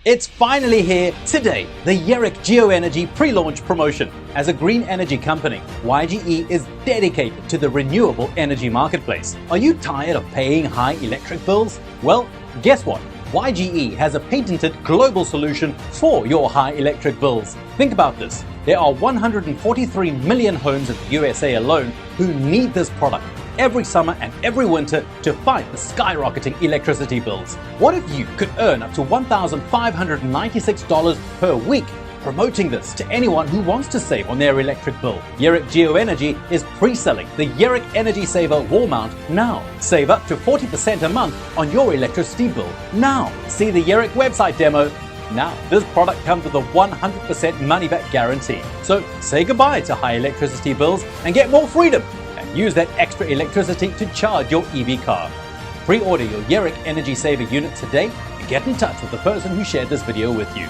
It's finally here today, the YERIC GeoEnergy pre-launch promotion. As a green energy company, YGE is dedicated to the renewable energy marketplace. Are you tired of paying high electric bills? Well, guess what? YGE has a patented global solution for your high electric bills. Think about this. There are 143 million homes in the USA alone who need this product every summer and every winter to fight the skyrocketing electricity bills. What if you could earn up to $1,596 per week promoting this to anyone who wants to save on their electric bill? YERIC GeoEnergy is pre-selling the YERIC Energy Saver wall mount now. Save up to 40% a month on your electricity bill now. See the YERIC website demo now. This product comes with a 100% money-back guarantee. So say goodbye to high electricity bills and get more freedom. Use that extra electricity to charge your EV car. Pre-order your YERIC Energy Saver unit today and get in touch with the person who shared this video with you.